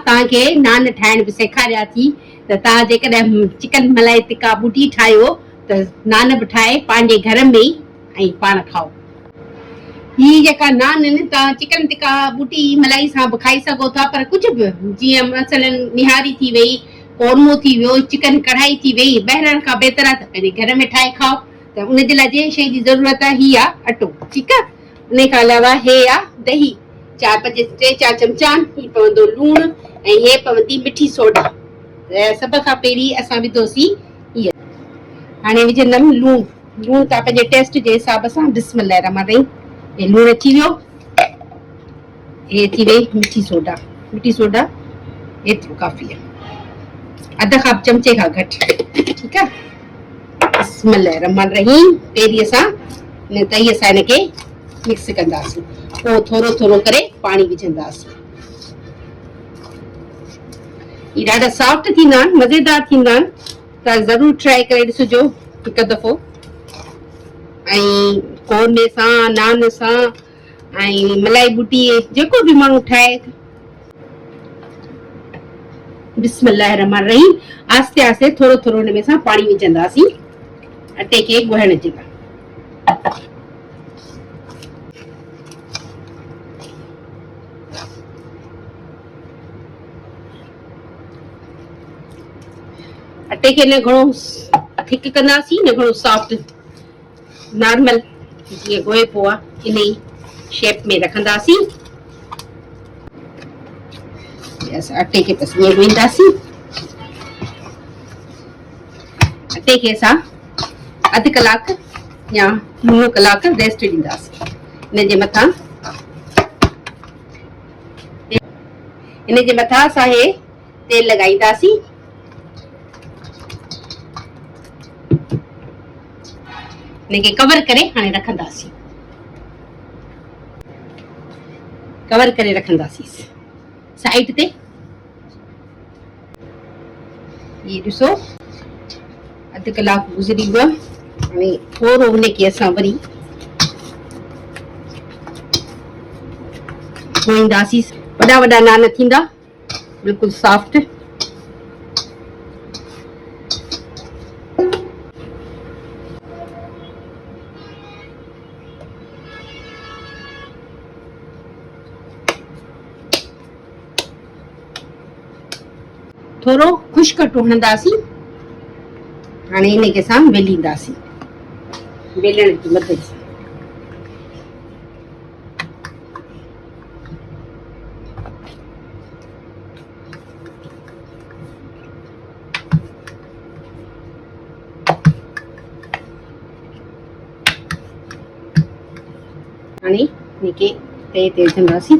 तव्हांखे नान ठाहिण बि सेखारिया थी त तव्हां जेकॾहिं चिकन मलाई टिक्का बूटी ठाहियो त नान बि ठाहे पंहिंजे घर में ई ऐं पाण खाओ। ही जेका नान आहिनि तव्हां चिकन टिक्का बूटी मलाई सां बि खाई सघो था, पर कुझु बि जीअं मसलन निहारी थी वई, कोरमो थी वियो, चिकन कढ़ाई थी वई, ॿाहिरि खां बहितर आहे त पंहिंजे घर में ठाहे खाओ। त उनजे लाइ जंहिं शइ जी ज़रूरत आहे ही आहे अटो, ठीकु आहे। उन खां अलावा हे आहे दही 4-4 चमचा, ही पवंदो लूणु ऐं हे पवंदी मिठी सोडा। सभ खां पहिरीं असां विधोसीं हीअ, हाणे विझंदमि लूणु। लूणु तव्हां पंहिंजे टेस्ट जे हिसाब सां बिस्मिल्लाह रहमान रहीम। हे लूणु थी वियो, हे थी वई मिठी सोडा। मिठी सोडा एतिरो काफ़ी आहे, अध खां चमचे खां घटि, ठीकु आहे। बिस्मिल्लाह रहमान रहीम। पहिरीं असां तईअ सां हिनखे मिक्स कंदासीं, पोइ थोरो थोरो करे पाणी विझंदासीं। ही ॾाढा सॉफ्ट थींदा आहिनि, मज़ेदार थींदा आहिनि, तव्हां ज़रूरु ट्राई करे ॾिसिजो हिकु दफ़ो। ऐं कोरमे सां, नान सां ऐं मलाई बूटी जेको बि माण्हू ठाहे। बिस्मिल्लाह रहमान रहीम। आस्ते आस्ते थोरो थोरो हिन में असां पाणी विझंदासीं अटे खे ॻोहण जे लाइ। अटे खे न घणो थिक कंदासीं न घणो सॉफ्ट, नॉर्मल जीअं ॻोहे पोइ आहे इन ई शेप में रखंदासीं। असां अटे खे बसि ईअं ॻोहींदासीं। अटे खे असां अधु कलाक या मुनो कलाक रेस्ट ॾींदासीं। इन जे मथां असां हे तेल लॻाईंदासीं। इनखे कवर करे हाणे रखंदासीं, कवर करे रखंदासीं साइड ते। ये ॾिसो अधु कलाक गुज़री वियो आहे। हाणे थोरो हुनखे असां वरी ॻोहींदासीं। वॾा वॾा नान थींदा, बिल्कुलु सॉफ्ट। थोरो खुश्क अटो हणंदासीं। हाणे इनखे असां वेलींदासीं वेलण जी मदद सां। हाणे इनखे तए ते विझंदासीं।